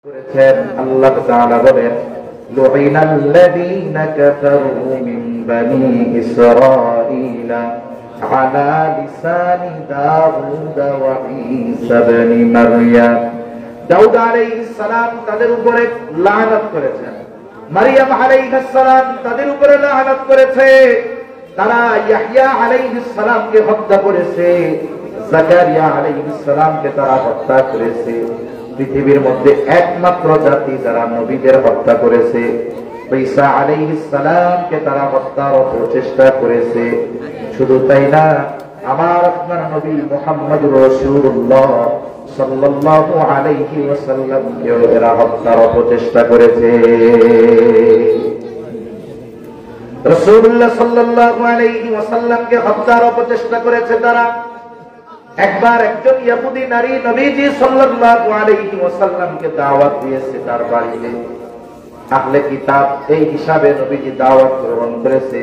করেছেন। আল্লাহ তাআলা বলেন, লুইনাল্লাযীনা কাফারু মিন বানি ইসরাঈলা আলা লিসানি দাউদ ওয়া ঈসা ইবনে মারইয়াম। দাউদ আলাইহিস সালাম তাদের উপরে লানত করেছেন, মারইয়াম আলাইহিস সালাম তাদের উপরে লানত করেছে। তারা ইয়াহইয়া আলাইহিস সালামকে হত্যা করেছে, যাকারিয়া আলাইহিস সালামকে তারা হত্যা করেছে। পৃথিবীর মধ্যে একমাত্র জাতি যারা নবীদের হত্যা করেছে, ঈসা আলাইহিস সালামকে তারা হত্যার প্রচেষ্টা করেছে। শুধু তাই না, আমার আপনার নবী মুহাম্মদুর রাসূলুল্লাহ সাল্লাল্লাহু আলাইহি ওয়াসাল্লামকে এরা হত্যার প্রচেষ্টা করেছে। রাসূলুল্লাহ সাল্লাল্লাহু আলাইহি ওয়াসাল্লামকে হত্যার প্রচেষ্টা করেছে তারা। একবার একজন ইহুদি নারী নবীজি সাল্লাল্লাহু আলাইহি ওয়াসাল্লামকে দাওয়াত দিয়েছে তার বাড়িতে। আহলে কিতাব এই হিসাবে নবীজি দাওয়াত গ্রহণ করেছে।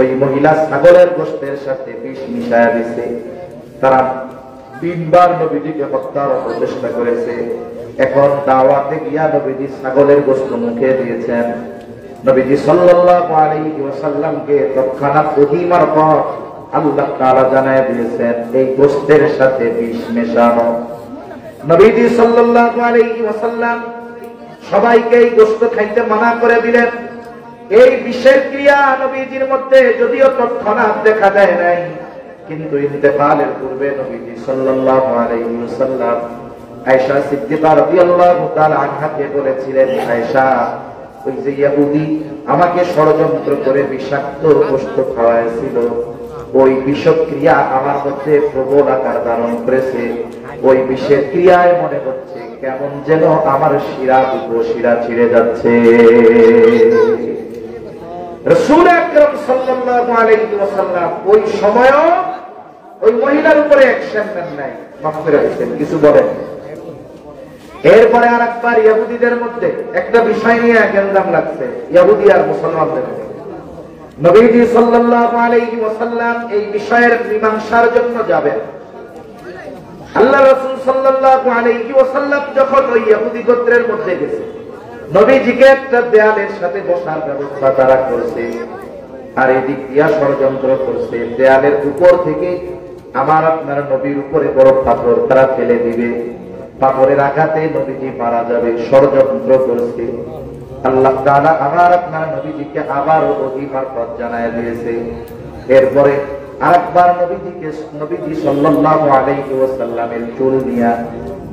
ওই মহিলা ছাগলের গোশতের সাথে বিষ মিশায়া দিয়েছে। তারা তিনবার নবীজিকে হত্যার প্রচেষ্টা করেছে। এখন দাওয়াতে গিয়া নবীজি ছাগলের গোশত মুখে দিয়েছেন। নবীজি সাল্লাল্লাহু আলাইহি ওয়াসাল্লামকে তৎক্ষণাৎ ওহী মারফত আল্লাহ তাআলা জানায় দিয়েছেন এই গোশতের সাথে বিষ মেশানো। নবীজি সাল্লাল্লাহু আলাইহি ওয়াসাল্লাম সবাইকে এই গোশত খাইতে মানা করে দিলেন। এই বিষের ক্রিয়া নবীজির মধ্যে যদিও তৎক্ষণাৎ দেখা যায় নাই, কিন্তু ইন্তেকালের পূর্বে নবীজি সাল্লাল্লাহু আলাইহি ওয়াসাল্লাম আয়েশা সিদ্দিকা রাদিয়াল্লাহু তাআলা আনহাকে বলেছিলেন, আয়েশা, ওই যে ইহুদি আমাকে ষড়যন্ত্র করে বিষাক্ত গোশত খাওয়াইছিল, ওই বিষক্রিয়া আমার মধ্যে প্রবল আকার ধারণ করেছে। ওই বিষের ক্রিয়ায় মনে হচ্ছে কেমন যেন আমার শিরা উপশিরা ছিঁড়ে যাচ্ছে। রাসূল আকরাম সাল্লাল্লাহু আলাইহি ওয়াসাল্লাম ওই সময়ও ওই মহিলার উপরে অ্যাকশন নেন নাই, মাফ করে দিয়েছেন, কিছু বলেন। এরপরে আরেকবার ইহুদিদের মধ্যে একটা বিষয় নিয়ে গেঞ্জাম লাগছে, ইহুদি আর মুসলমানদের। নবীজি সাল্লাল্লাহু আলাইহি ওয়াসাল্লাম এই বিষয়ের মীমাংসার জন্য যাবেন। আল্লাহ রাসূল সাল্লাল্লাহু আলাইহি ওয়াসাল্লাম যখন ওই ইহুদি গোত্রের মধ্যে গেছে, নবীজিকে একটা দেয়ালের সাথে বসার ব্যবস্থা তারা করছে, আর এদিক দিয়া ষড়যন্ত্র করছে। দেয়ালের উপর থেকে আমার আপনার নবীর উপরে বড় পাথর তারা ফেলে দিবে, পাথরের আঘাতে নবীজি মারা যাবে, ষড়যন্ত্র করছে। আল্লাহ তাআলা আমার আপনার নবীজিকে আবার ওহী মারফত জানায় দিয়েছে। এরপরে আরেকবার নবীজি সাল্লাল্লাহু আলাইহি ওয়াসাল্লামের চুল নিয়ে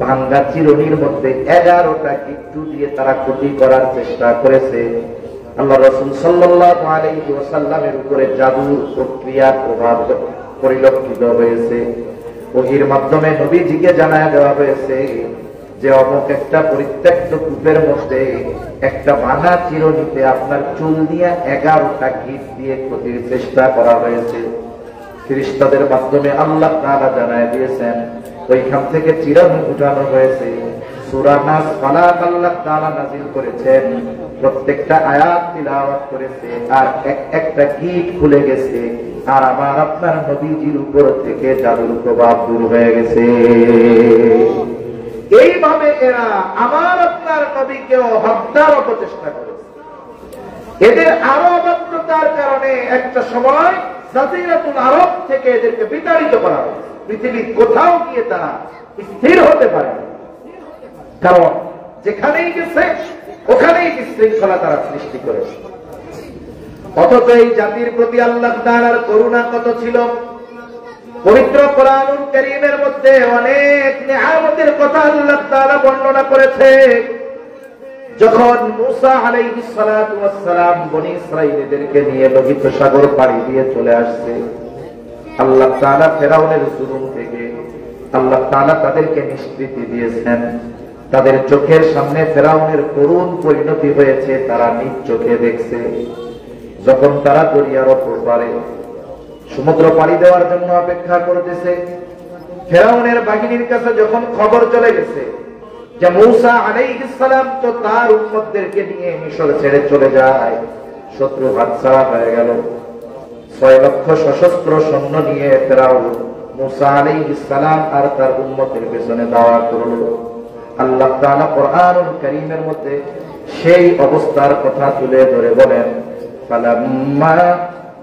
ভাঙ্গা চিরুনির মধ্যে 11টা গিট্টু দিয়ে তারা ক্ষতি করার চেষ্টা করেছে। আল্লাহ রাসূল সাল্লাল্লাহু আলাইহি ওয়াসাল্লামের উপরে জাদুর প্রক্রিয়ার প্রভাব পরিলক্ষিত হয়েছে। ওহীর মাধ্যমে নবীজিকে জানায় দেওয়া হয়েছে যে অমুক একটা পরিত্যক্ত কূপের মধ্যে একটা ভাঙা চিরুনিতে আপনার চুল দিয়ে 11টা গিট দিয়ে ক্ষতির চেষ্টা করা হয়েছে। ফেরেশতাদের মাধ্যমে আল্লাহ তাআলা জানায় দিয়েছেন, ওইখান থেকে চিরুনি উঠানো হয়েছে। সূরা নাস ফালাক আল্লাহ তাআলা নাযিল করেছেন, প্রত্যেকটা আয়াত তিলাওয়াত করেছে, আর একটা গিট খুলে গেছে, আর আমার আপনার নবীজির উপর থেকে জাদুর প্রভাব দূর হয়ে গেছে। এইভাবে এরা আমার আপনার নবীকেও হত্যার প্রচেষ্টা করেছে। এদের আরো অভদ্রতার কারণে একটা সময় জাজিরাতুল আরব থেকে এদেরকে বিতাড়িত করা হয়। পৃথিবীর কোথাও গিয়ে তারা স্থির হতে পারে, কারণ যেখানেই গেছে ওখানেই বিশৃঙ্খলা তারা সৃষ্টি করেছে। অথচ এই জাতির প্রতি আল্লাহ তাআলার করুণা কত ছিল। পবিত্র কোরআনুল কারীমের মধ্যে অনেক নিয়ামতের কথা আল্লাহ তাআলা বর্ণনা করেছে। যখন মূসা আলাইহিস সালাতু ওয়াস সালাম বনী ইসরাঈলদেরকে নিয়ে লোহিত সাগর পাড়ি দিয়ে চলে আসছে, আল্লাহ তাআলা ফেরাউনের জুলুম থেকে আল্লাহ তাআলা তাদেরকে নিষ্কৃতি দিয়েছেন। তাদের চোখের সামনে ফেরাউনের করুণ পরিণতি হয়েছে, তারা নিজ চোখে দেখছে। যখন তারা দরিয়ার ওপর পারে সমুদ্র পাড়ি দেওয়ার জন্য অপেক্ষা করতেছে, ফেরাউনের বাহিনীর কাছে যখন খবর চলে গেছে যে মূসা আলাইহিস সালাম তো তার উম্মতদেরকে নিয়ে মিশর ছেড়ে চলে যায়, শত্রু হাতছাড়া হয়ে গেল। 6 লক্ষ সশস্ত্র সৈন্য নিয়ে ফেরাউন মূসা আলাইহিস সালাম আর তার উম্মতের পেছনে দাওয়া করলো। আল্লাহ তাআলা কোরআনুল কারীমের মধ্যে সেই অবস্থার কথা তুলে ধরে বলেন, ফালাম্মা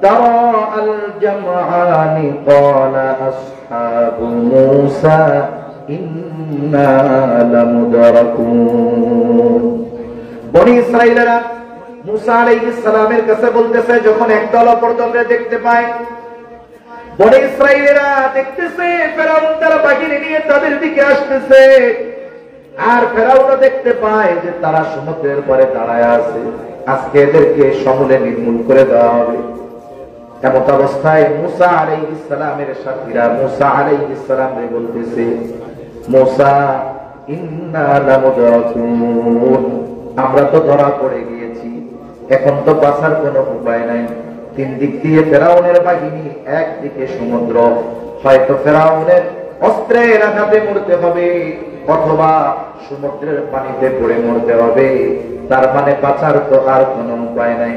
তারাআল জামআনি ক্বালা আসহাবু মূসা ইন্না লামুদরাকুন। বনী ইসরাঈলেরা মূসা আলাইহিস সালামের কাছে বলতেছে, যখন একদল অপর দলকে দেখতে পায়, বনী ইসরাঈলেরা দেখতেছে ফেরাউন তার বাহিনী নিয়ে তাদের দিকে আসতেছে, আর ফেরাউনও দেখতে পায় যে তারা সমুদ্রের পারে দাঁড়ায় আছে, আজকে এদেরকে সমূলে নির্মূল করে দেওয়া হবে। এমত অবস্থায় মূসা আলাইহিস সালামের সাথীরা মূসা আলাইহিস সালামকে বলতেছে, মূসা ইন্না লামুদরাকুন, আমরা তো ধরা পড়ে গিয়েছি, এখন তো বাঁচার কোনো উপায় নাই। তিন দিক দিয়ে ফেরাউনের বাহিনী, একদিকে সমুদ্র, হয়তো ফেরাউনের অস্ত্রের আঘাতে মরতে হবে অথবা সমুদ্রের পানিতে পড়ে মরতে হবে, তার মানে বাঁচার তো আর কোনো উপায় নাই।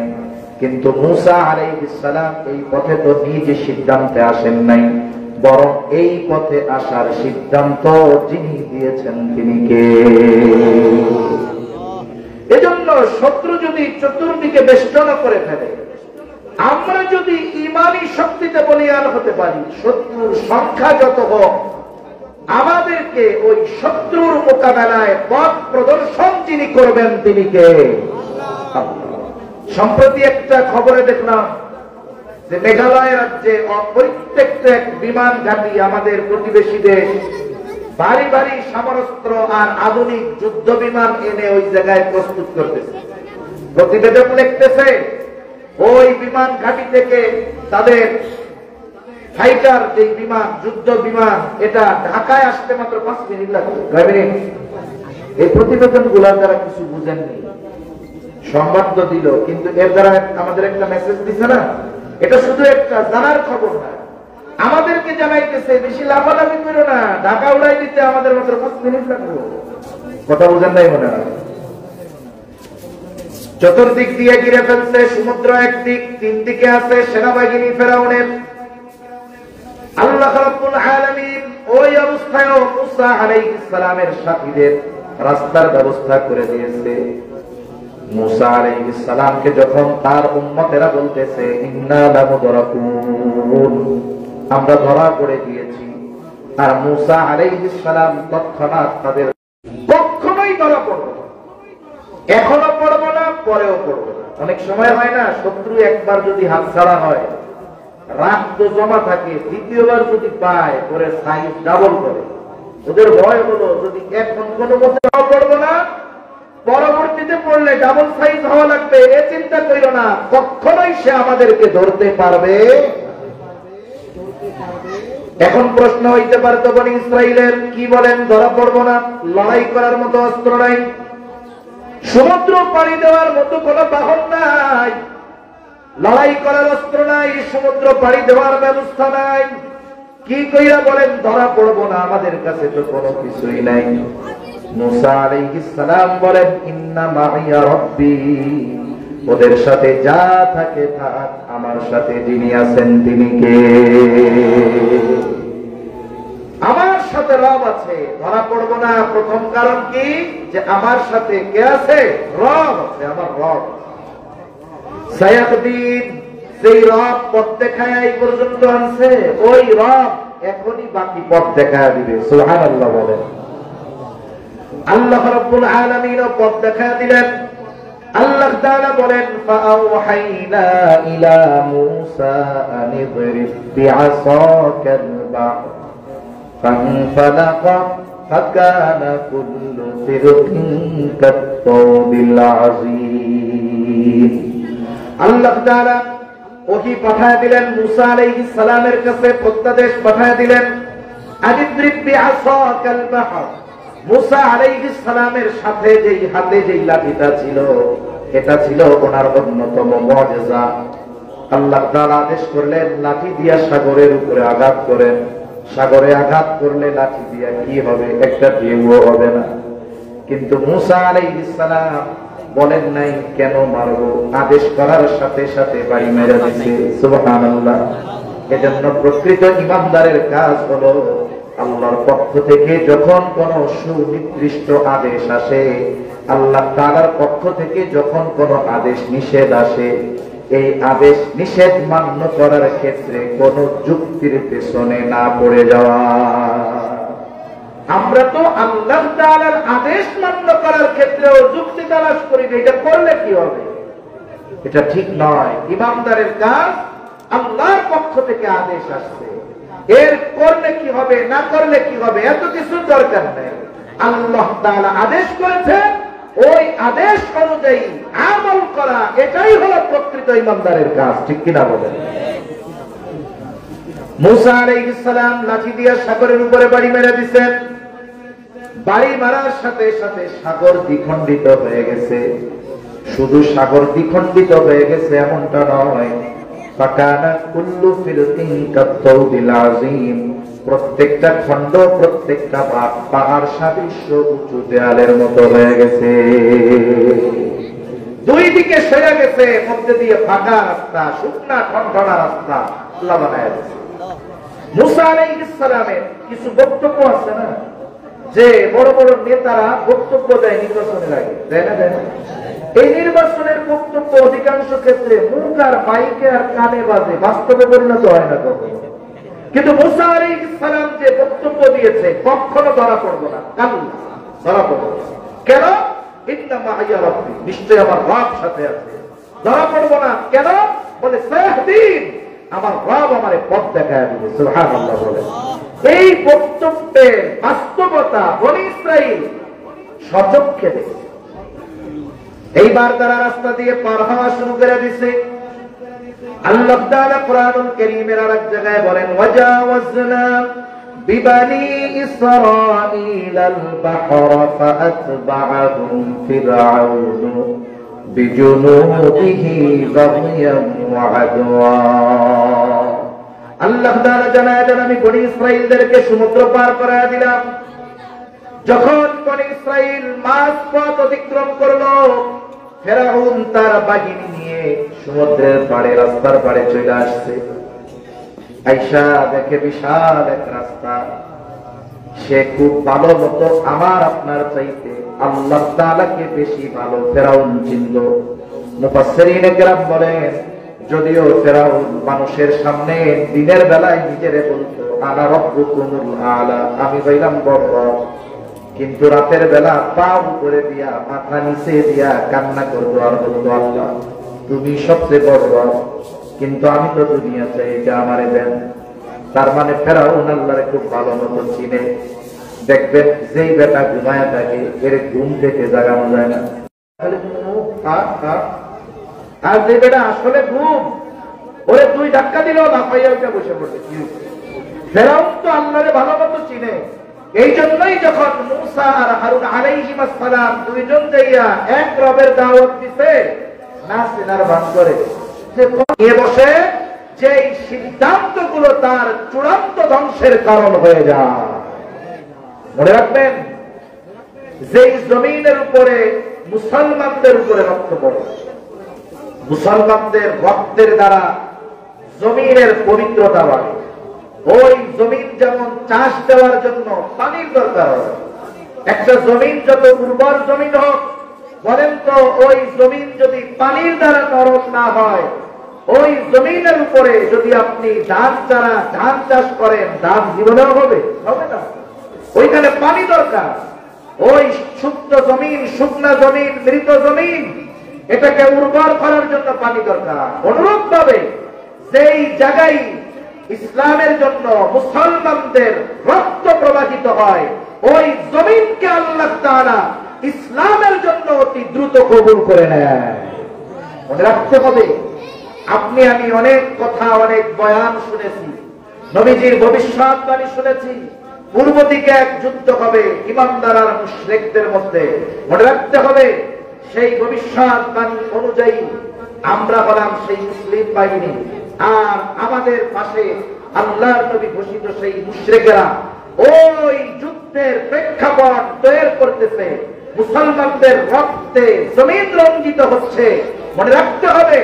কিন্তু মূসা আলাইহিস সালাম এই পথে তো নিজে সিদ্ধান্তে আসেন নাই, বরং এই পথে আসার সিদ্ধান্ত যিনি দিয়েছেন তিনি কে? এজন্য শত্রু যদি চতুর্দিকে বেষ্টন করে ফেলে, আমরা যদি ইমানি শক্তিতে বলিয়ান হতে পারি, শত্রুর সংখ্যা যত হোক, আমাদেরকে ওই শত্রুর মোকাবেলায় পথ প্রদর্শন যিনি করবেন তিনি কে? সম্প্রতি একটা খবরে দেখলাম যে মেঘালয় রাজ্যে প্রত্যেকটা বিমান ঘাঁটি আমাদের প্রতিবেশী দেশ ভারী ভারী সমরাস্ত্র আর আধুনিক যুদ্ধ বিমান এনে ওই জায়গায় প্রস্তুত করতেছে। প্রতিবেদক লিখতেছে, ওই বিমান ঘাঁটি থেকে তাদের ফাইটার যে বিমান, যুদ্ধ বিমান, এটা ঢাকায় আসতে মাত্র 5 মিনিট লাগে। এই প্রতিবেদন গুলার দ্বারা কিছু বুঝেননি, সংবাদ তো দিল, কিন্তু এর দ্বারা আমাদের একটা মেসেজ দিচ্ছে না, এটা শুধু একটা জানার খবর না, আমাদেরকে জানাইতেছে বেশি লাফালাফি করো না, ঢাকা উড়াই দিতে আমাদের মাত্র 5 মিনিট লাগবে। কথা বুঝেন নাই মনে হয়? চতুর্দিক দিয়ে ঘিরে ফেলছে সমুদ্র একদিক, তিন দিকে আছে সেনাবাহিনী ফেরাউনের। আল্লাহ রাব্বুল আলামিন ওই অবস্থায় মূসা আলাইহিস সালামের সাথীদের রাস্তার ব্যবস্থা করে দিয়েছে। মূসা আলাইহিস সালামকে যখন তার উম্মতেরা বলতেছে ইন্না লামুদরাকুন, আমরা ধরা পড়ে গিয়েছি, আর মূসা আলাইহিস সালাম তৎক্ষণাৎ তাদের কখনোই ধরা পড়বে না, এখনো পড়বো না, পরেও পড়বো না। অনেক সময় হয় না, শত্রু একবার যদি হাতছাড়া হয়, রাগ তো জমা থাকে, দ্বিতীয়বার যদি পায় পরে সাইজ ডাবল করে। ওদের ভয় হলো যদি এখন কোনো মতে পড়বো না, পরবর্তীতে পড়লে ডাবল সাইজ হওয়া লাগবে, এ চিন্তা করিল না, কখনোই সে আমাদেরকে ধরতে পারবে। এখন প্রশ্ন হইতে পারতো বনী ইসরাইলের, কি বলেন ধরা পড়বো না? লড়াই করার মতো অস্ত্র নাই, সমুদ্র পাড়ি দেওয়ার মতো কোন বাহন নাই, লড়াই করার অস্ত্র নাই, সমুদ্র পাড়ি দেওয়ার ব্যবস্থা নাই, কি কইরা বলেন ধরা পড়বো না? আমাদের কাছে তো কোনো কিছুই নাই। মূসা আলাইহিস সালাম বলেন ইন্না মাইয়া রাব্বি, ওদের সাথে যা থাকে থাক, আমার সাথে যিনি আছেন তিনি কে? আমার সাথে রব আছে, ধরা পড়বো না। প্রথম কারণ কি? যে আমার সাথে কে আছে? রব আছে, আমার রব। সায়াকদিন, সেই রব পথ দেখায় এই পর্যন্ত আনছে, ওই রব এখনই বাকি পথ দেখায় দিবে। সুবহানাল্লাহ বলেন। আল্লাহ রাব্বুল আলামিন পথ দেখায় দিলেন। আল্লাহ তাআলা বলেন ফাআওহাইনা ইলা মূসা আন ইদরিব বিআসাকাল বাহর ফানফালাকা ফাকানা কুল্লু ফিরকিন কাত-তাওবিল আযীম। আল্লাহ তাআলা ওহী পাঠায় দিলেন মূসা আলাইহিস সালামের কাছে, প্রত্যাদেশ পাঠায় দিলেন আন ইদরিব বিআসাকাল বাহর। মূসা আলাইহিস সালামের সাথে যেই হাতে যেই লাঠিটা ছিল, এটা ছিল ওনার অন্যতম মুআজিজা। আল্লাহ তাআলা আদেশ করলেন লাঠি দিয়া সাগরের উপরে আঘাত করেন। সাগরে আঘাত করলে লাঠি দিয়া কি হবে? একটা ঢেউও হবে না। কিন্তু মূসা আলাইহিস সালাম বলেন নাই কেন মারবো, আদেশ করার সাথে সাথে বাড়ি মেরে দিয়েছে। সুবহানাল্লাহ। এজন্য প্রকৃত ইমানদারের কাজ হলো আল্লাহর পক্ষ থেকে যখন কোন সুনির্দিষ্ট আদেশ আসে, আল্লাহ তাআলার পক্ষ থেকে যখন কোন আদেশ নিষেধ আসে, এই আদেশ নিষেধ মান্য করার ক্ষেত্রে কোন যুক্তির পেছনে না পড়ে যাওয়া। আমরা তো আল্লাহ তাআলার আদেশ মান্য করার ক্ষেত্রেও যুক্তি তালাশ করি, এটা করলে কি হবে, এটা ঠিক নয়। ইমানদারের কাজ, আল্লাহর পক্ষ থেকে আদেশ আসছে, এর করলে কি হবে না করলে কি হবে এত কিছু দরকার নেই। আল্লাহ তাআলা আদেশ করেছে, ওই আদেশ অনুযায়ী আমল করা, এটাই হলো প্রকৃত ইমানদারের কাজ, ঠিক কিনা বলেন? মুসা আলাইহিস সালাম লাঠি দিয়ে সাগরের উপরে বাড়ি মেরে দিয়েছেন। বাড়ি মারার সাথে সাথে সাগর দ্বিখণ্ডিত হয়ে গেছে। শুধু সাগর দ্বিখণ্ডিত হয়ে গেছে এমনটা নয়, ফাকানা কুল্লু ফিরকিন কাত-তাউদিল আযীম, প্রত্যেকটা খণ্ড, প্রত্যেকটা পাহাড় সাদৃশ্য উঁচু দেয়ালের মতো হয়ে গেছে। দুই দিকে সরে গেছে, মধ্যে দিয়ে ফাঁকা রাস্তা, শুকনা ঠনঠনা রাস্তা আল্লাহ বানায় দিয়েছে। মুসা আলাইহিস সালামের কিছু বক্তব্য আছে না, যে বড় বড় নেতারা বক্তব্য দেয় নির্বাচনের আগে, দেয় না? এই নির্বাচনের বক্তব্য অধিকাংশ ক্ষেত্রে মুখ আর মাইকে আর কানে বাজে, বাস্তবে পরিণত হয় না কখনো। কিন্তু মুসা আলাইহিস সালাম যে বক্তব্য দিয়েছে কখনো ধরা পড়বো না, কাল্লা, ধরা পড়বো না। কেন? ইন্না মা'ইয়া রাব্বি, নিশ্চয় আমার রব সাথে আছে। ধরা পড়বো না কেন? বলে সায়াহদিন, আমার রব আমারে পথ দেখায় দিবে। সুবহানাল্লাহ বলে। এই বক্তব্যের বাস্তবতা বনী ইসরাঈল সচক্ষে দেখে। এইবার তারা রাস্তা দিয়ে পার হওয়া শুরু করে দিছে। আল্লাহ তাআলা কোরআনুল কারীমের আরেক জায়গায় বলেন, ওয়াজাওয়াজনা বিবানি ইসরাঈলাল বাহরা ফাআতবা'আহুম ফিরআউনু বিজুনুদিহি বাগয়ান ওয়া আদওয়া। আল্লাহ তাআলা জানায় দেন, আমি বনী ইসরাঈলদেরকে সমুদ্র পার করায় দিলাম। যখন বনী ইসরাঈল মাঝ পথ অতিক্রম করলো, ফেরাউন তার বাহিনী নিয়ে সমুদ্রের পাড়ে, রাস্তার পাড়ে চলে আসছে। আয়েশা দেখে বিশাল এক রাস্তা, সে খুব ভালো মতো আমার আপনার চাইতে আল্লাহ তাআলাকে বেশি ভালো ফেরাউন চিনল। মুফাসসিরিনে কেরাম বলেন, যদিও ফেরাউন মানুষের সামনে দিনের বেলায় নিজেরে বলতো আনা রাব্বুকুমুল আলা, আমি হইলাম বড়, কিন্তু রাতের বেলা পা উপরে দিয়া মাথা নিচে দিয়া কান্না করতো আর বলতো, আল্লাহ তুমি সবচেয়ে বড়, কিন্তু আমি তো দুনিয়া চাই, এটা আমারে দেন। তার মানে ফেরাউন আল্লাহরে খুব ভালো মতো চিনে। দেখবেন যেই বেটা ঘুমায়া থাকে, এর ঘুম থেকে জাগানো যায় না। আর যে বেটা আসলে ঘুম, ওরে দুই ধাক্কা দিলেও লাফাইয়া উঠে বসে পড়ে। ফেরাউন তো আল্লাহরে ভালো মতো চিনে। এই জন্যই যখন মুসা আর হারুন আলাইহিস সালাম দুইজন যাইয়া এক রবের দাওয়াত দিতে, না চেনার ভান করে যে নিয়ে বসে, যে সিদ্ধান্তগুলো তার চূড়ান্ত ধ্বংসের কারণ হয়ে যায়। মনে রাখবেন, যেই জমিনের উপরে মুসলমানদের উপরে রক্ত পড়ে, মুসলমানদের রক্তের দ্বারা জমিনের পবিত্রতা বাড়ে। ওই জমিন যেমন চাষ দেওয়ার জন্য পানির দরকার হয়। একটা জমিন যত উর্বর জমিন হোক, বলেন তো ওই জমিন যদি পানির দ্বারা নরম না হয়, ওই জমিনের উপরে যদি আপনি ধান চাষ করেন, ধান জীবনেও হবে না। ওইখানে পানি দরকার। ওই শুদ্ধ জমিন, শুকনা জমিন, মৃত জমিন, এটাকে উর্বর করার জন্য পানি দরকার। অনুরূপ ভাবে যেই জায়গায় ইসলামের জন্য মুসলমানদের রক্ত প্রবাহিত হয়, ওই জমিনকে আল্লাহ তাআলা ইসলামের জন্য অতি দ্রুত কবুল করে নেয়। মনে রাখতে হবে, আপনি আমি অনেক কথা, অনেক বয়ান শুনেছি, নবীজির ভবিষ্যৎবাণী শুনেছি, পূর্ব দিকে এক যুদ্ধ হবে ঈমানদার আর মুশরিকদের মধ্যে। মনে রাখতে হবে, সেই ভবিষ্যৎবাণী অনুযায়ী আমরা হলাম সেই মুসলিম বাহিনী, আর আমাদের পাশে আল্লাহর নবী ঘোষিত সেই মুশরিকেরা ওই যুদ্ধের প্রেক্ষাপট তৈরি করতেছে। মুসলমানদের রক্তে জমিন রঞ্জিত হচ্ছে। মনে রাখতে হবে,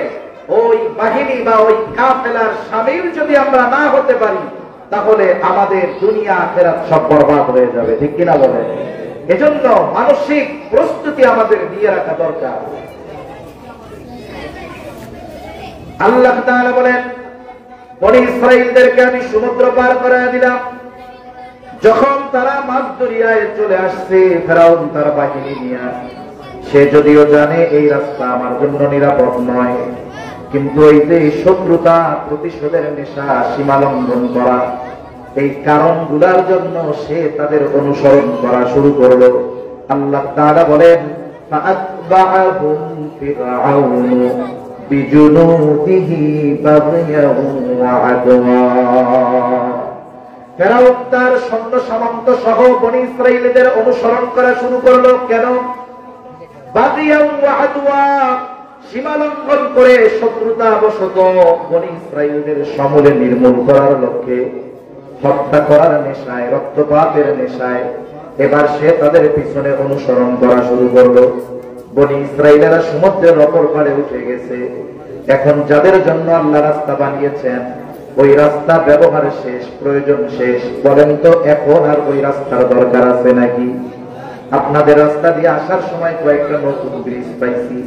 ওই বাহিনী বা ওই কাফেলার শামিল যদি আমরা না হতে পারি, তাহলে আমাদের দুনিয়া আখিরাত সব বরবাদ হয়ে যাবে, ঠিক কিনা বলেন? এজন্য মানসিক প্রস্তুতি আমাদের নিয়ে রাখা দরকার। আল্লাহ তাআলা বলেন, বনী ইসরাঈলদেরকে আমি সমুদ্র পার করায় দিলাম। যখন তারা মাঝ দরিয়ায় চলে আসছে, ফেরাউন তার বাহিনী নিয়ে, সে যদিও জানে এই রাস্তা আমার জন্য নিরাপদ নয়, কিন্তু এই যে শত্রুতা, প্রতিশোধের নেশা, সীমালঙ্ঘন করা, এই কারণগুলোর জন্য সে তাদের অনুসরণ করা শুরু করলো। আল্লাহ তাআলা বলেন, ফাআতবাআহুম ফিরআউন বিজুনুদিহি বাগয়াও ওয়া আদওয়া। ফেরাউন তার সৈন্য সামন্ত সহ বনী ইসরাঈলদের অনুসরণ করা শুরু করলো। কেন? বাগয়াও ওয়া আদওয়া, সীমালঙ্ঘন করে, শত্রুতা বশত বনী ইসরাঈলদের সমূলে নির্মূল করার লক্ষ্যে, হত্যা করার নেশায়, রক্তপাতের নেশায় এবার সে তাদের পিছনে অনুসরণ করা শুরু করলো। বনী ইসরাঈলেরা সমুদ্রের অপর পাড়ে উঠে গেছে। এখন যাদের জন্য আল্লাহ রাস্তা বানিয়েছেন, ওই রাস্তা ব্যবহার শেষ, প্রয়োজন শেষ। বলেন তো, এখন আর ওই রাস্তার দরকার আছে নাকি? আপনাদের রাস্তা দিয়ে আসার সময় কয়েকটা নতুন ব্রিজ পাইছি।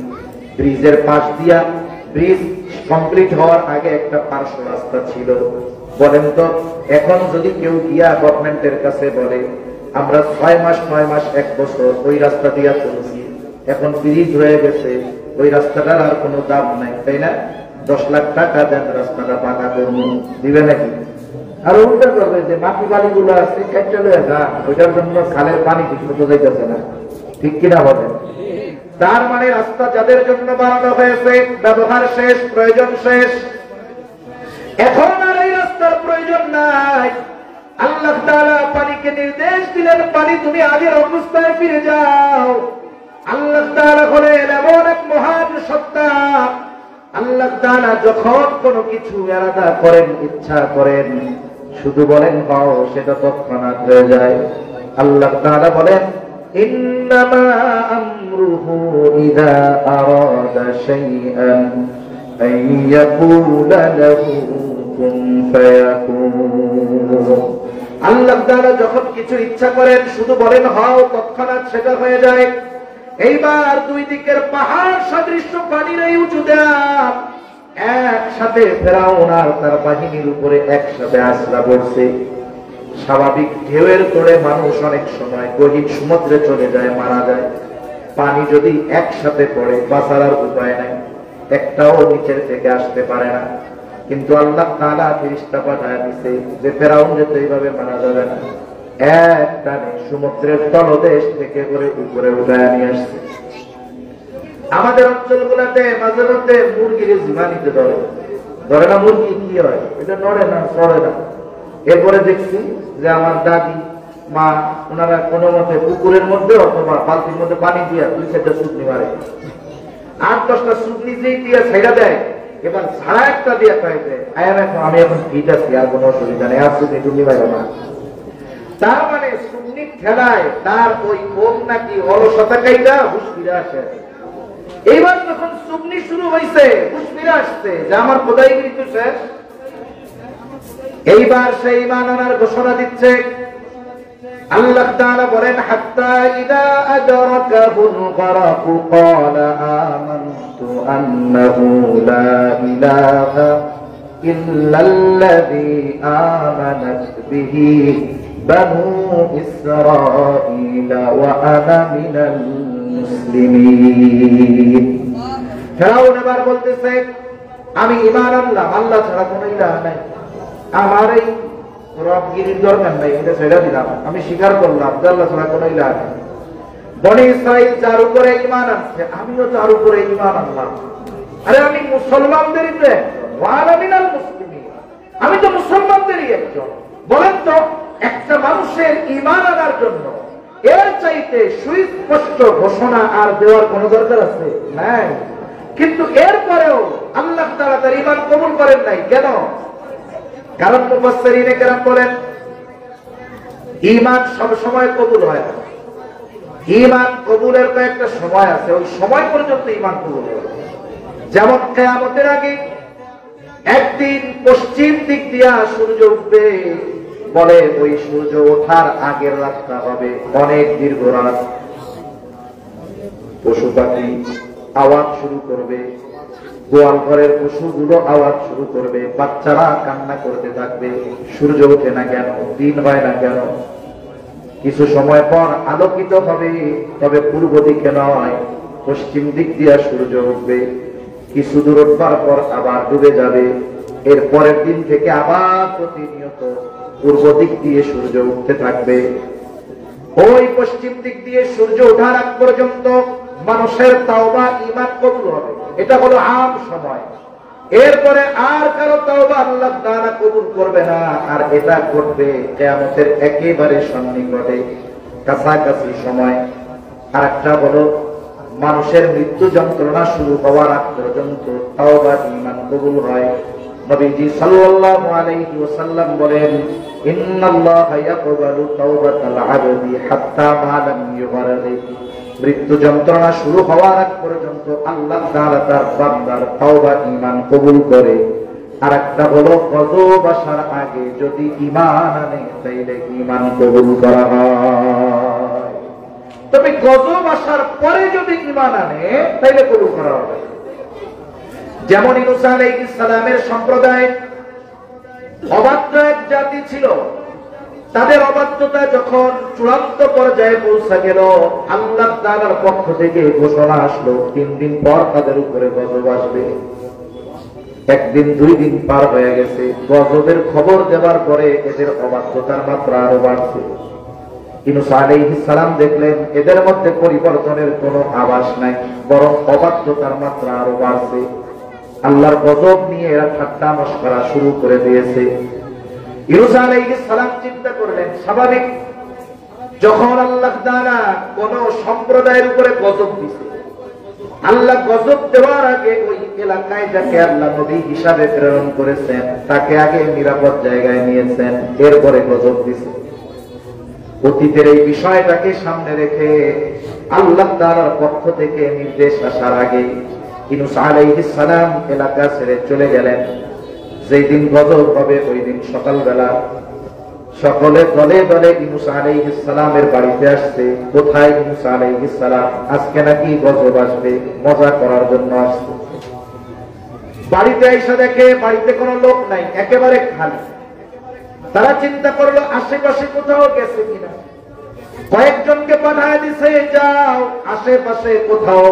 ব্রিজের পাশ দিয়া, ব্রিজ কমপ্লিট হওয়ার আগে একটা পার্শ্ব রাস্তা ছিল। বলেন তো, এখন যদি কেউ গিয়া গভর্নমেন্টের কাছে বলে আমরা 6 মাস 9 মাস 1 বছর ওই রাস্তা দিয়া চলছি, এখন ব্রিজ হয়ে গেছে, ওই রাস্তাটার আর কোনো দাম নাই, তাই না? 10 লাখ টাকা দেন, রাস্তাটা পাকা করুন, দিবে নাকি? আর উল্টা করবে যে মাটি বাড়িগুলো আছে কেটে লয়ে যা, ওইটার জন্য খালের পানি ঠিক মতো যাইতেছে না, ঠিক কিনা বলেন? তার মানে রাস্তা যাদের জন্য বানানো হয়েছে, ব্যবহার শেষ, প্রয়োজন শেষ, এখন আর এই রাস্তার প্রয়োজন নাই। আল্লাহ তাআলা পানিকে নির্দেশ দিলেন, পানি তুমি আগের অবস্থায় ফিরে যাও। আল্লাহ তাআলা হলেন এমন এক মহান সত্তা, আল্লাহ তাআলা যখন কোনো কিছু ইরাদা করেন, ইচ্ছা করেন, শুধু বলেন হও, সেটা তৎক্ষণাৎ হয়ে যায়। আল্লাহ তাআলা বলেন, ইন্নামা আমরুহু ইযা আরাদা শাইআন আন ইয়াকুলা লাহু কুন ফায়াকুন। আল্লাহ তাআলা যখন কিছু ইচ্ছা করেন, শুধু বলেন হও, তৎক্ষণাৎ সেটা হয়ে যায়। এইবার দুই দিকের পাহাড় সদৃশ্য পানির এই উঁচু দেয়াল একসাথে ফেরাউন আর তার বাহিনীর উপরে একসাথে আসলা পড়ছে। স্বাভাবিক ঢেউয়ের তোড়ে মানুষ অনেক সময় গহীন সমুদ্রে চলে যায়, মারা যায়। পানি যদি একসাথে পড়ে, বাঁচার আর উপায় নাই, একটাও নিচের থেকে আসতে পারে না। কিন্তু আল্লাহ তাআলা ফেরেশতা পাঠায় দিয়েছে যে ফেরাউন যেতে এইভাবে মারা যাবে না, এক টানে সমুদ্রের তলদেশ থেকে করে উপরে উঠায় নিয়ে আসছে। আমাদের অঞ্চলগুলোতে মাঝে মধ্যে মুরগির জীবাণুতে ধরে না, মুরগি কি হয়, এটা নড়ে না, সরে না। এরপরে দেখছি যে আমার দাদি, মা, ওনারা কোনো মতে পুকুরের মধ্যে অথবা বালতির মধ্যে পানি দিয়া 2-4টা সুতনি মারে, 8-10টা সুতনি দিয়ে ছেড়া দেয়। এবার ছাড়া একটা দিয়ে কয়েছে, আমি এখন ঠিক আছি, আর কোনো অসুবিধা নেই, আর সুতনি টুকি পাইব না। তার মানে সুন্নির ঠেলায় তার ওই মন নাকি অলসতা কাইটা হুশ ফিরে আসে। এইবার যখন সুন্নি শুরু হয়েছে, হুশ ফিরে আসছে যে আমার খোদাইগিরি তো শেষ। এইবার সেই ঈমান আনার ঘোষণা দিচ্ছে। আল্লাহ তাআলা বলেন, হাত্তা ইযা আদরাকাহুল গরাকু ক্বালা আমানতু আন্নাহু লা ইলাহা ইল্লাল্লাযী আমানাত বিহি বানু ইসরাঈল ওয়া আনা মিনাল মুসলিমিন। ফেরাউন এবার বলতেছে, আমি ঈমান আনলাম, আল্লাহ ছাড়া কোনো ইলাহ নাই, আমার এই রবগিরির দরকার নাই, এটা ছেড়ে দিলাম, আমি স্বীকার করলাম যে আল্লাহ ছাড়া কোনো ইলাহ নাই। বনী ইসরাঈল যার উপরে ঈমান আনছে, আমিও তার উপরে ঈমান আনলাম। আরে আমি মুসলমানদেরই তো একজন, ওয়া আনা মিনাল মুসলিমিন, আমি তো মুসলমানদেরই একজন। বলেন তো, একটা মানুষের ঈমান আনার জন্য এর চাইতে সুস্পষ্ট ঘোষণা আর দেওয়ার কোন দরকার আছে? নাই। কিন্তু এরপরেও আল্লাহ তাআলা তার ঈমান কবুল করেন নাই। কেন? কারণ মুফাসসিরিনে কেরাম বলেন, ঈমান সব সময় কবুল হয় না। ঈমান কবুলের কয়েকটা সময় আছে, ওই সময় পর্যন্ত ঈমান কবুল হবে। যেমন কিয়ামতের আগে একদিন পশ্চিম দিক দিয়া সূর্য উঠবে, বলে ওই সূর্য ওঠার আগের রাতটা হবে অনেক দীর্ঘ রাত। পশু পাখি আওয়াজ শুরু করবে, গোয়াল ঘরের পশুগুলো আওয়াজ শুরু করবে, বাচ্চারা কান্না করতে থাকবে, সূর্য ওঠে না কেন, দিন হয় না কেন। কিছু সময় পর আলোকিত হবে, তবে পূর্ব দিকে নয়, পশ্চিম দিক দিয়ে সূর্য উঠবে। কিছু দূর উঠবার পর আবার ডুবে যাবে। এর পরের দিন থেকে আবার প্রতিনিয়ত পূর্ব দিক দিয়ে সূর্য উঠতে থাকবে। ওই পশ্চিম দিক দিয়ে সূর্য ওঠার আগ পর্যন্ত মানুষের তাওবা ঈমান কবুল হবে। এটা হলো আম সময়। এরপরে আর কারো তাওবা আল্লাহ তাআলা কবুল করবে না। আর এটা ঘটবে কিয়ামতের একেবারে সন্নিকটে, কাছাকাছি সময়। আর একটা হলো মানুষের মৃত্যু যন্ত্রণা শুরু হওয়ার আগ পর্যন্ত তাওবা ঈমান কবুল হয়। নবীজি সাল্লাল্লাহু আলাইহি ওয়াসাল্লাম বলেন, ইন্নাল্লাহা ইয়াকবালু তাওবাতাল আবদি হাত্তা মা লাম ইউগরারি। মৃত্যু যন্ত্রণা শুরু হওয়ার আগ পর্যন্ত আল্লাহ তাআলা তার বান্দার তাওবা ঈমান কবুল করে। আর একটা হলো গজব আসার আগে যদি ঈমান আনে তাইলে ঈমান কবুল করা হয়। তবে গজব আসার পরে যদি ঈমান আনে তাইলে কবুল করা হবে। যেমন ঈসা আলাইহিস সালামের সম্প্রদায় অবাধ্য এক জাতি ছিল। তাদের অবাধ্যতা যখন চূড়ান্ত পর্যায়ে পৌঁছে গেল, আল্লাহ তাআলার পক্ষ থেকে ঘোষণা আসলো 3 দিন পর তাদের উপরে গজব আসবে। একদিন 2 দিন পার হয়ে গেছে, গজবের খবর দেওয়ার পরে এদের অবাধ্যতার মাত্রা আরো বাড়ছে। ঈসা আলাইহিস সালাম দেখলেন এদের মধ্যে পরিবর্তনের কোনো আভাস নাই, বরং অবাধ্যতার মাত্রা আরো বাড়ছে। আল্লাহর গজব নিয়ে এরা ঠাট্টা মশকরা শুরু করে দিয়েছে। ঈসা আলাইহিস সালাম চিন্তা করলেন, স্বাভাবিক যখন আল্লাহ তাআলা কোন সম্প্রদায়ের উপরে গজব দিয়েছে, আল্লাহ গজব দেওয়ার আগে ওই এলাকায় যাকে আল্লাহ নবী হিসাবে প্রেরণ করেছেন তাকে আগে নিরাপদ জায়গায় নিয়েছেন, এরপরে গজব দিয়েছে। অতীতের এই বিষয়টাকে সামনে রেখে আল্লাহ তাআলার পক্ষ থেকে নির্দেশ আসার আগে ঈসা আলাইহিস সালাম এলাকা ছেড়ে চলে গেলেন। যেই দিন গজব হবে ওই দিন সকালবেলা সকলে দলে দলে ঈসা আলাইহিস সালামের বাড়িতে আসছে। কোথায় ঈসা আলাইহিস সালাম? আজকে নাকি গজব আসবে, মজা করার জন্য আসছে। বাড়িতে এসে দেখে বাড়িতে কোনো লোক নাই, একেবারে খালি। তারা চিন্তা করলো আশেপাশে কোথাও গেছে কিনা। কয়েকজনকে পাঠায় দিছে, যাও আশেপাশে কোথাও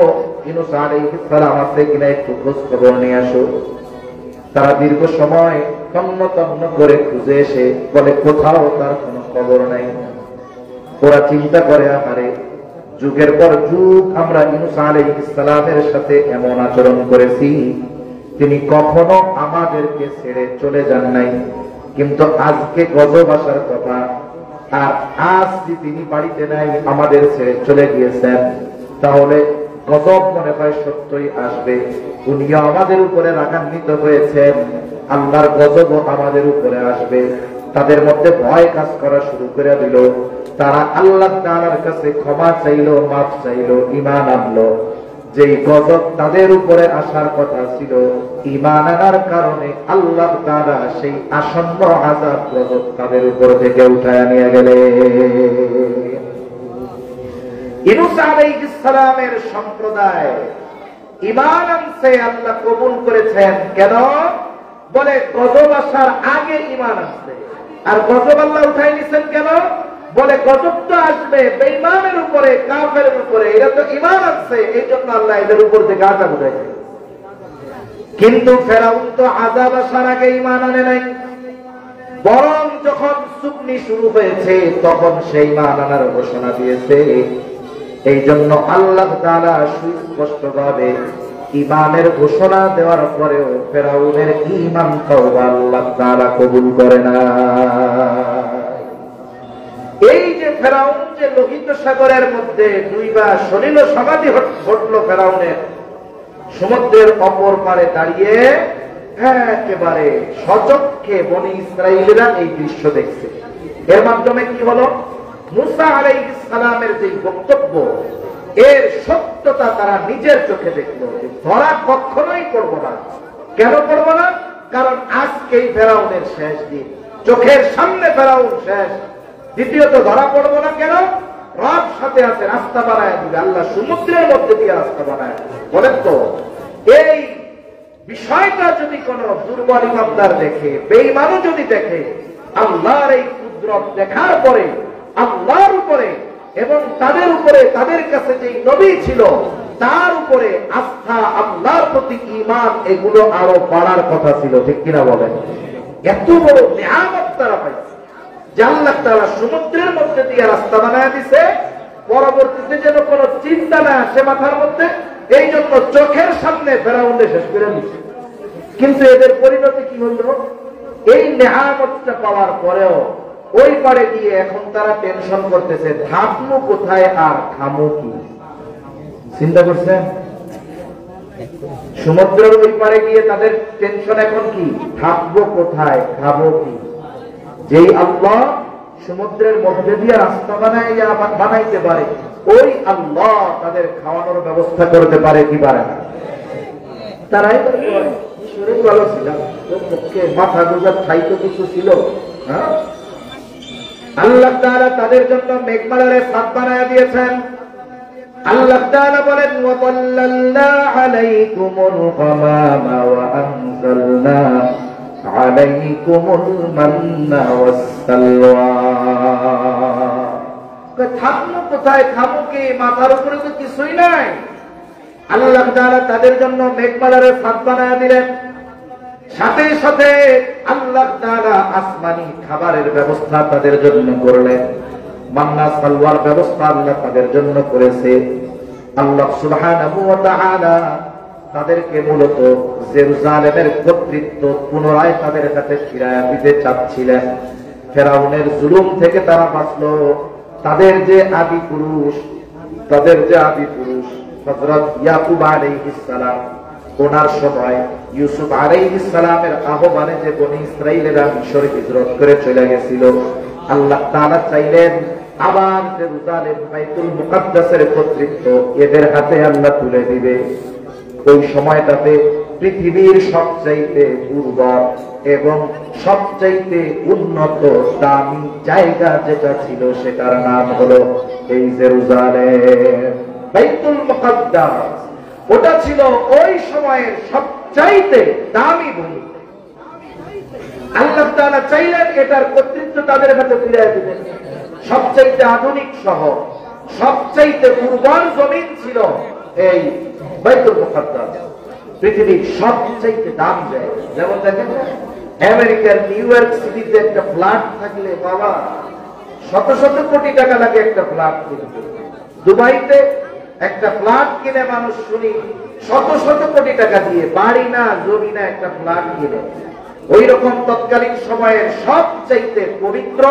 ঈসা আলাইহিস সালাম আছে কিনা একটু খোঁজ খবর নিয়ে আসো। তারা দীর্ঘ সময় তন্ন তন্ন করে খুঁজে এসে বলে কোথাও তার কোনো খবর নাই। ওরা চিন্তা করে, আহারে যুগের পর যুগ আমরা ঈসা আলাইহিস সালামের সাথে এমন আচরণ করেছি, তিনি কখনো আমাদেরকে ছেড়ে চলে যান নাই, কিন্তু আজকে গজব আসার কথা, আর আজ যে তিনি বাড়িতে নাই, আমাদের ছেড়ে চলে গিয়েছেন, তাহলে গজব মনে হয় সত্যই আসবে। উনিও আমাদের উপরে রাগান্বিত হয়েছেন, আল্লাহর গজবও আমাদের উপরে আসবে। তাদের মধ্যে ভয় কাজ করা শুরু করে দিল। তারা আল্লাহ তাআলার কাছে ক্ষমা চাইলো, মাফ চাইলো, ঈমান আনলো। যেই গজব তাদের উপরে আসার কথা ছিল, ঈমান আনার কারণে আল্লাহ তাআলা সেই আসন্ন আযাব গজব তাদের উপর থেকে উঠায় নিয়ে গেলেন। ঈসা আলাইহিস সালামের সম্প্রদায় ঈমান আনছে, আল্লাহ কবুল করেছেন। কেন? বলে গজব আসার আগে ঈমান আনছে। আর গজব আল্লাহ উঠাই নিছেন কেন? বলে গজব তো আসবে বেঈমানের উপরে, কাফেরের উপরে, এরা তো ঈমান আনছে, এই জন্য আল্লাহ এদের উপর থেকে আযাব উঠাইছে। কিন্তু ফেরাউন তো আযাব আসার আগে ঈমান আনে নাই, বরং যখন শুকনি শুরু হয়েছে তখন সেই ঈমান আনার ঘোষণা দিয়েছে। এই জন্য আল্লাহ তাআলা সুস্পষ্টভাবে ঈমানের ঘোষণা দেওয়ার পরেও ফেরাউনের ঈমান তওবা আল্লাহ তাআলা কবুল করে না। এই যে ফেরাউন যে লোহিত সাগরের মধ্যে দুইবার সলিল সমাধি ঘটল ফেরাউনের, সমুদ্রের অপর পারে দাঁড়িয়ে একেবারে সচক্ষে বনি ইসরাইলরা এই দৃশ্য দেখছে। এর মাধ্যমে কি হলো? মুসা আলাইহিস সালামের যে বক্তব্য, এর সত্যতা তারা নিজের চোখে দেখলো। ধরা কখনোই করবো না। কেন করবো না? কারণ আজকেই ফেরাউনের শেষ দিন। চোখের সামনে ফেরাউন শেষ। দ্বিতীয়ত ধরা পড়বো না কেন? রব সাথে আছে, রাস্তা বানায় দিবে। আল্লাহ সমুদ্রের মধ্যে দিয়ে রাস্তা বানায়। বলেন তো, এই বিষয়টা যদি কোন দুর্বল ইমানদার দেখে, বেঈমানও যদি দেখে, আল্লাহর এই কুদরত দেখার পরে আল্লাহর উপরে এবং তাদের উপরে, তাদের কাছে যে নবী ছিল তার উপরে আস্থা, আল্লাহর প্রতি ঈমান, এগুলো আরো বাড়ার কথা ছিল। ঠিক কিনা বলেন? এত বড় নিয়ামত তারা পাইছে যে আল্লাহ তাআলা সমুদ্রের মধ্যে দিয়ে রাস্তা বানায় দিছে, পরবর্তীতে যেন কোনো চিন্তা না আসে মাথার মধ্যে, এই জন্য চোখের সামনে ফেরাউনকে শেষ করে দিচ্ছে। কিন্তু এদের পরিণতি কি হইল? এই নিয়ামতটা পাওয়ার পরেও ওই পারে গিয়ে এখন তারা টেনশন করতেছে, থাকবো কোথায় আর খামো কি। চিন্তা করছেন? সমুদ্রের ওই পারে গিয়ে তাদের টেনশন এখন কি, থাকবো কোথায়, খাবো কি। যেই আল্লাহ সমুদ্রের মধ্যে দিয়ে রাস্তা বানাইতে পারে, ওই আল্লাহ তাদের খাওয়ানোর ব্যবস্থা করতে পারে কি পারে না? তারাই শরীর ভালো ছিল, মাথা গোজার ঠাই তো কিছু ছিল। হ্যাঁ, আল্লাহ তাআলা তাদের জন্য মেঘমালারে ফাঁদ বানায় দিয়েছেন। আল্লাহ তাআলা বলেন, ওয়াযাল্লালনা আলাইকুমুল গামামা ওয়া আনজালনা আলাইকুমুল মান্না ওয়াসসালওয়া। থাকবো কোথায়, খাবো কি, মাথার উপরে তো কিছুই নাই। আল্লাহ তাআলা তাদের জন্য মেঘমালারে ফাঁদ বানায় দিলেন। সাথে সাথে আল্লাহ তাআলা আসমানি খাবারের ব্যবস্থা তাদের জন্য করলেন। মান্না সালওয়ার ব্যবস্থা আল্লাহ তাদের জন্য করেছে। আল্লাহ সুবহানাহু ওয়া তাআলা তাদেরকে মূলত জেরুজালেমের কর্তৃত্ব পুনরায় তাদের কাছে ফিরাইয়া দিতে চাচ্ছিলেন। ফেরাউনের জুলুম থেকে তারা বাঁচল। তাদের যে আদি পুরুষ হযরত ইয়াকুব আলাইহিস সালাম, ওনার সময় ইউসুফ আলাইহিস সালামের আহ্বানে যে বনি ইসরাইলেরা মিশরে হিজরত করে চলে গেছিল, আল্লাহ তাআলা চাইলেন আবার জেরুজালেম বাইতুল মুকাদ্দাসের কর্তৃত্ব এদের হাতে আল্লাহ তুলে দিবে। ওই সময়টাতে পৃথিবীর সবচাইতে উর্বর এবং সবচাইতে উন্নত দামি জায়গা যেটা ছিল সেটার নাম হলো এই জেরুজালেম, বাইতুল মুকাদ্দাস। ওটা ছিল ওই সময়ের সবচাইতে দামি ভূমি। আল্লাহ তাআলা চাইলেন এটার কর্তৃত্ব তাদের হাতে ফিরিয়ে দিবেন। সবচাইতে আধুনিক শহর, সবচাইতে উর্বর জমিন ছিল এই বাইতুল মুকাদ্দাস। পৃথিবীর সবচাইতে দামি জায়গা। যেমন দেখেন, আমেরিকার নিউ ইয়র্ক সিটিতে একটা ফ্ল্যাট থাকলে বাবা শত শত কোটি টাকা লাগে একটা ফ্ল্যাট কিনতে। দুবাইতে একটা ফ্ল্যাট কিনে মানুষ শুনি শত শত কোটি টাকা দিয়ে, বাড়ি না জমি না, একটা ফ্ল্যাট কিনে। ওই রকম তৎকালীন সময়ের সবচাইতে পবিত্র,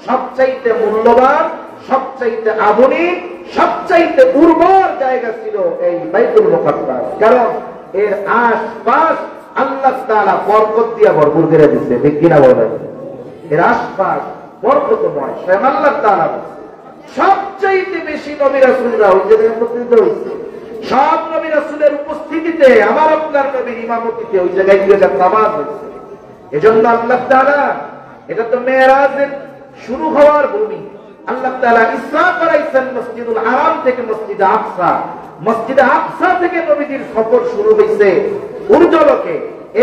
সবচাইতে মূল্যবান, সবচাইতে আধুনিক, সবচাইতে উর্বর জায়গা ছিল এই বাইতুল মুকাদ্দাস। কারণ এর আশপাশ আল্লাহ তাআলা বরকত দিয়ে ভরপুর করে দিচ্ছে। ঠিক কিনা বলেন? এর আশপাশ বরকতময়, স্বয়ং আল্লাহ তাআলা। সবচাইতে বেশি নবী রাসূলরা ওই জায়গায় উপস্থিত হয়েছে। সব নবী রাসূলের উপস্থিতিতে, আমার আপনার নবীর ইমামতিতে ওই জায়গায় গিয়ে নামাজ হয়েছে। এজন্য আল্লাহ তাআলা, এটা তো মেরাজের শুরু হওয়ার ভূমি। আল্লাহ তাআলা ইসরা করাইছেন মসজিদুল হারাম থেকে মসজিদে আকসা। মসজিদে আকসা থেকে নবীজির সফর শুরু হয়েছে ঊর্ধ্বলোকে।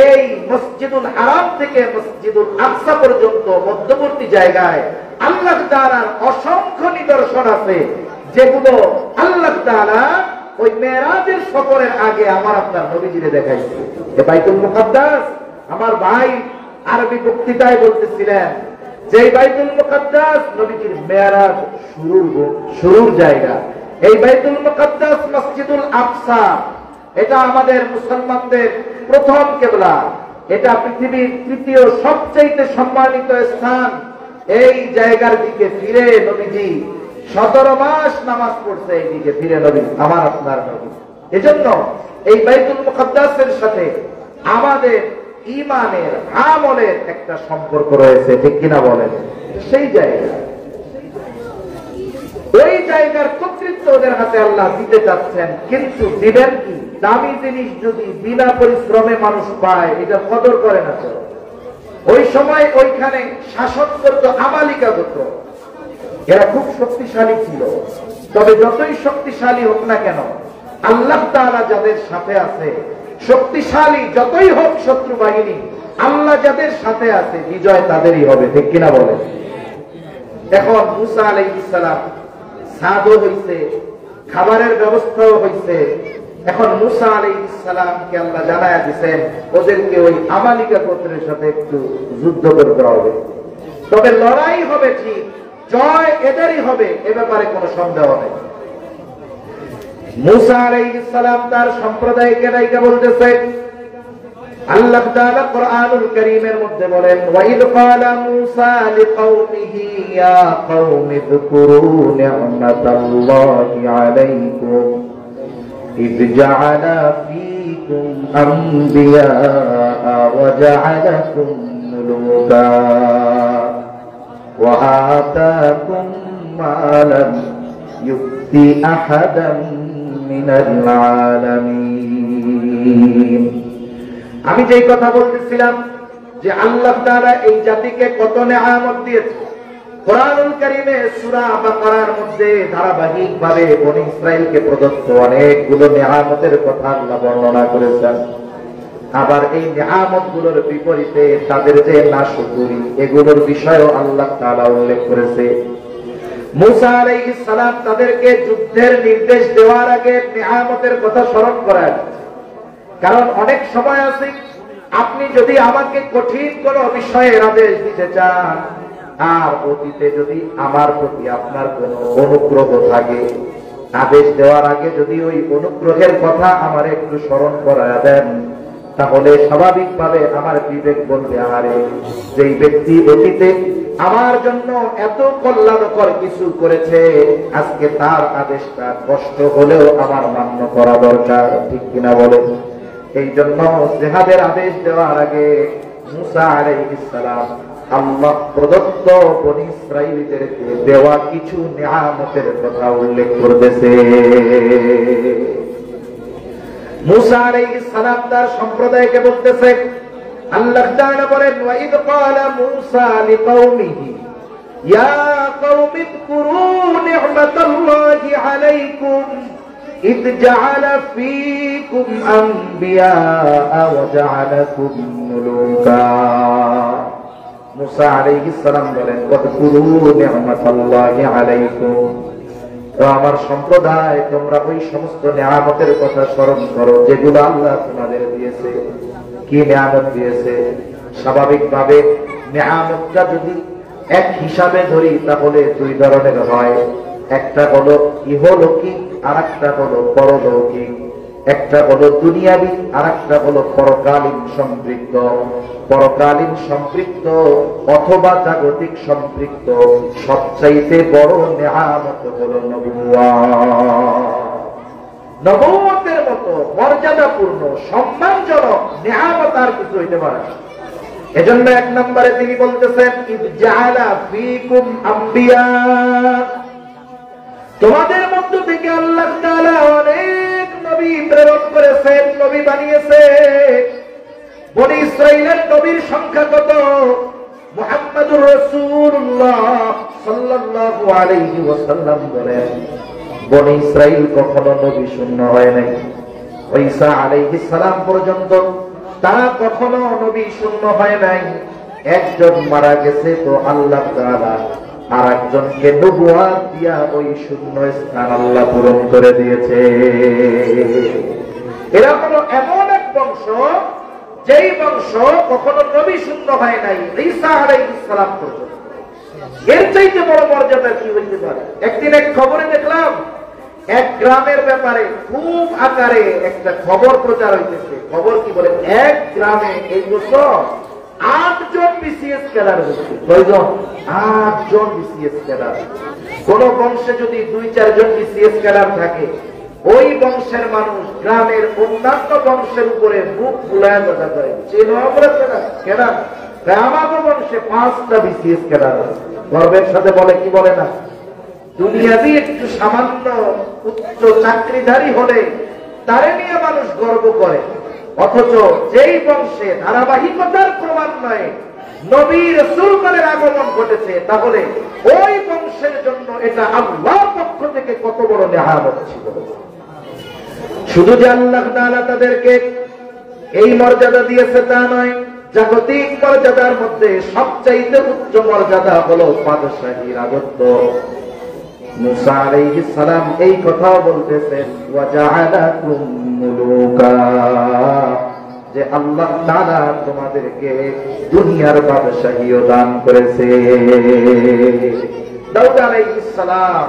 এই মসজিদুল হারাম থেকে মসজিদুল আকসা পর্যন্ত মধ্যবর্তী জায়গায় আল্লাহ তাআলার অসংখ্য নিদর্শন আছে, যেগুলো আল্লাহ তাআলা ওই মেরাজের সফরের আগে আমার আপনার নবীজিরে দেখাইছে। এই বাইতুল মুকাদ্দাস, আমার ভাই আরবি বক্তৃতায় বলতেছিলেন যে বাইতুল মুকাদ্দাস নবীজির মেরাজ শুরুর জায়গা। এই বাইতুল মুকাদ্দাস মসজিদুল আকসা, এটা আমাদের মুসলমানদের প্রথম কিবলা। এটা পৃথিবীর তৃতীয় সবচেয়ে সম্মানিত স্থান। এই জায়গার দিকে ফিরে নবীজি 17 মাস নামাজ পড়ছে। এই দিকে ফিরে নবী, আমার আপনার নবী। এজন্য এই বাইতুল মুকাদ্দাসের সাথে আমাদের ঈমানের, আমলের একটা সম্পর্ক রয়েছে। ঠিক কিনা বলেন? সেই জায়গা, ওই জায়গার কর্তৃত্ব ওদের হাতে আল্লাহ দিতে চাচ্ছেন। কিন্তু দিবেন কি? দামি জিনিস যদি বিনা পরিশ্রমে মানুষ পায়, এটা কদর করে না। ওই সময় ওইখানে শাসন করত আমালিকা গোত্র। এরা খুব শক্তিশালী ছিল। তবে যতই শক্তিশালী হোক না কেন, আল্লাহ তাআলা যাদের সাথে আছে, শক্তিশালী যতই হোক শত্রু বাহিনী, আল্লাহ যাদের সাথে আছে বিজয় তাদেরই হবে। ঠিক কিনা বলে? এখন মুসা আলাইহিস সালাম সাদও হইছে, খাবারের ব্যবস্থাও হইছে। এখন মুসা আলাইহিস সালামকে আল্লাহ জানায়া দিয়েছেন ওদেরকে ওই আমালিকা গোত্রের সাথে একটু যুদ্ধ করতে হবে। তবে লড়াই হবে ঠিক, জয় এদেরই হবে, এ ব্যাপারে কোনো সন্দেহ নেই। মুসা আলাইহিস সালাম তার সম্প্রদায়কে ডাইকা বলতেছে, আল্লাহ তাআলা কোরআনুল কারীমের মধ্যে বলেন, ওয়াইদ ক্বালা মূসা লিকাওমিহি ইয়া কওমি যকুরু নি'মাতাল্লাহি আলাইকুম ইয জাআলা ফীকুম আমবিয়া ওয়া জাআলাকুম মুলুকা ওয়া আতাকুম মা লাম ইউতি আহাদান মিনাল আলামিন। আমি যেই কথা বলতেছিলাম যে আল্লাহ তাআলা এই জাতিকে কত নেয়ামত দিয়েছে, কোরআনুল কারীমে সূরা বাকারার মধ্যে ধারাবাহিকভাবে বনী ইসরাইলকে প্রদত্ত অনেকগুলো নেয়ামতের কথা আল্লাহ বর্ণনা করেছেন। আবার এই নেয়ামতগুলোর বিপরীতে তাদের যে নাশকরি, এগুলোর বিষয়েও আল্লাহ তাআলা উল্লেখ করেছে। মুসা আলাইহিস সালাম তাদেরকে যুদ্ধের নির্দেশ দেওয়ার আগে নেয়ামতের কথা স্মরণ করায়। কারণ অনেক সময় আছে আপনি যদি আমাকে কঠিন কোন বিষয়ের আদেশ দিতে চান, আর অতীতে যদি আমার প্রতি আপনার কোন অনুগ্রহ থাকে, আদেশ দেওয়ার আগে যদি ওই অনুগ্রহের কথা আমার একটু স্মরণ করায় দেন, তাহলে স্বাভাবিকভাবে আমার বিবেক বলবে, আরে যেই ব্যক্তি অতীতে আমার জন্য এত কল্যাণকর কিছু করেছে, আজকে তার আদেশটা কষ্ট হলেও আমার মান্য করা দরকার। ঠিক কিনা বলেন? এই জন্য জিহাদের আদেশ দেওয়ার আগে মুসা আলাইহিস সালাম আল্লাহ প্রদত্ত বনী ইসরাইলদেরকে দেওয়া কিছু নিয়ামতের কথা উল্লেখ করতেছে। মুসা আলাইহিস সালাম তার সম্প্রদায়কে বলতেছে, আল্লাহ তাআলা বলেন, ওয়াইদ ক্বালা মূসা লিকাওমিহি ইয়া কওমি যকুরু নি'মাতাল্লাহি আলাইকুম ইয জাআলা ফীকুম আমবিয়া ওয়া জাআলাকুম মুলুকা। মুসা আলাইহিস সালাম বলেন, ওয়াযকুরু নি'মাতাল্লাহি আলাইকুম, আমার সম্প্রদায় তোমরা ওই সমস্ত নিয়ামতের কথা স্মরণ করো যেগুলো আল্লাহ তোমাদের দিয়েছে। কি নিয়ামত দিয়েছে? স্বাভাবিকভাবে নিয়ামতটা যদি এক হিসাবে ধরি তাহলে দুই ধরনের হয়। একটা হলো ইহলৌকিক, আর একটা হলো পরলৌকিক। একটা হলো দুনিয়াবি, আর একটা হলো পরকালীন সম্পৃক্ত। পরকালীন সম্পৃক্ত অথবা জাগতিক সম্পৃক্ত সবচাইতে বড় নিয়ামত হলো নবুয়ত। নবুয়তের মতো মর্যাদাপূর্ণ সম্মানজনক নিয়ামত আর কিছু হইতে পারে না। এজন্য এক নম্বরে তিনি বলতেছেন, ইয জাআলা ফীকুম আমবিয়া, তোমাদের মধ্য থেকে আল্লাহ তাআলা অনেক নবী প্রেরণ করেছেন, নবী বানিয়েছে। বনী ইসরাইলের নবীর সংখ্যা কত? মুহাম্মাদুর রাসূলুল্লাহ সাল্লাল্লাহু আলাইহি ওয়াসাল্লাম বলেন, বনী ইসরাইল কখনো নবী শূন্য হয় নাই। ঈসা আলাইহিস সালাম পর্যন্ত তারা কখনো নবী শূন্য হয় নাই। একজন মারা গেছে তো আল্লাহ তাআলা আর একজনকে নবুয়ত দিয়া ওই শূন্য স্থান আল্লাহ পূরণ করে দিয়েছে। এরা হলো এমন এক বংশ, যেই বংশ কখনো নবী শূন্য হয় নাই ঈসা আলাইহিস সালাম পর্যন্ত। এর চাইতে বড় মর্যাদা কি হইতে পারে? একদিন এক খবরে দেখলাম, এক গ্রামের ব্যাপারে খুব আকারে একটা খবর প্রচার হইতেছে। খবর কি বলে, এক গ্রামে এই বছর 8 জন বিসিএস ক্যাডার হচ্ছে। কয়জন? 8 জন বিসিএস ক্যাডার। কোন বংশে যদি 2-4 জন বিসিএস ক্যাডার থাকে, ওই বংশের মানুষ গ্রামের অন্যান্য বংশের উপরে মুখ বুলায় কথা করে, চেনো আমরা ক্যাডার? আমাদের বংশে 5টা বিসিএস ক্যাডার আছে। গর্বের সাথে বলে, কি বলে না? দুনিয়াবি একটু সামান্য উচ্চ চাকরিধারী হলে তারে নিয়ে মানুষ গর্ব করে, অথচ যেই বংশে ধারাবাহিকতার ক্রমান্বয়ে নবী রাসূলগণের আগমন ঘটেছে, তাহলে ওই বংশের জন্য এটা আল্লাহর পক্ষ থেকে কত বড় নেয়ামত ছিল। শুধু যে আল্লাহ তাআলা তাদেরকে এই মর্যাদা দিয়েছে তা নয়, জাগতিক মর্যাদার মধ্যে সবচাইতে উচ্চ মর্যাদা হলো বাদশাহী রাজত্ব। মুসা আলাইহিস সালাম এই কথাও বলতেছেন, ওয়া জাআলাকুম মুলুকা, যে আল্লাহ তাআলা তোমাদেরকে দুনিয়ার বাদশাহীও দান করেছে। দাউদ আলাইহিস সালাম,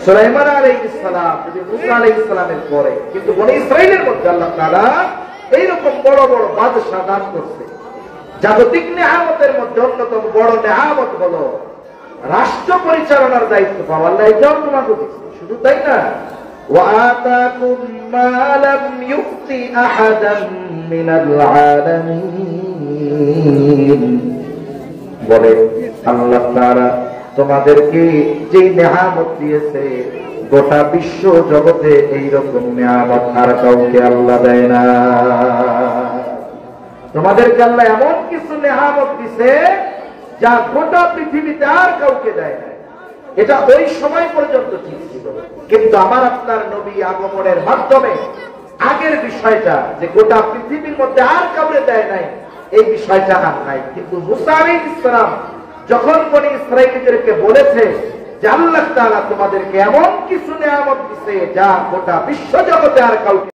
সুলাইমান আলাইহিস সালাম, যদি মুসা আলাইহিস সালামের পরে, কিন্তু বনি ইসরাইলের মধ্যে আল্লাহ তাআলা এইরকম বড় বড় বাদশাহ দান করছে। জাগতিক নেয়ামতের মধ্যে অন্যতম বড় নেয়ামত হলো রাষ্ট্র পরিচালনার দায়িত্ব পাওয়া। আল্লাহ এটাও তোমাকে দিচ্ছে। শুধু তাই না, وآتاكم ما لم يؤت أحدا من العالمين, বলে আল্লাহ তাআলা তোমাদেরকে যে নেয়ামত দিয়েছে, গোটা বিশ্ব জগতে এইরকম নেয়ামত আর কাউকে আল্লাহ দেয় না। তোমাদেরকে আল্লাহ এমন কিছু নেয়ামত দিছে যা গোটা পৃথিবীতে আর কাউকে দেয় না। এটা ওই সময় পর্যন্ত ঠিক ছিল, কিন্তু আমার আপনার নবী আগমনের মাধ্যমে আগের বিষয়টা যে গোটা পৃথিবীর মধ্যে আর কাউকে দেয় নাই, এই বিষয়টা আর নাই। কিন্তু মুসা আলাইহিস সালাম যখন বনি ইসরাঈলীদেরকে বলেছে যে আল্লাহ তাআলা তোমাদেরকে এমন কিছু নেয়ামত দিয়েছে যা গোটা বিশ্ব জগতে আর কাউকে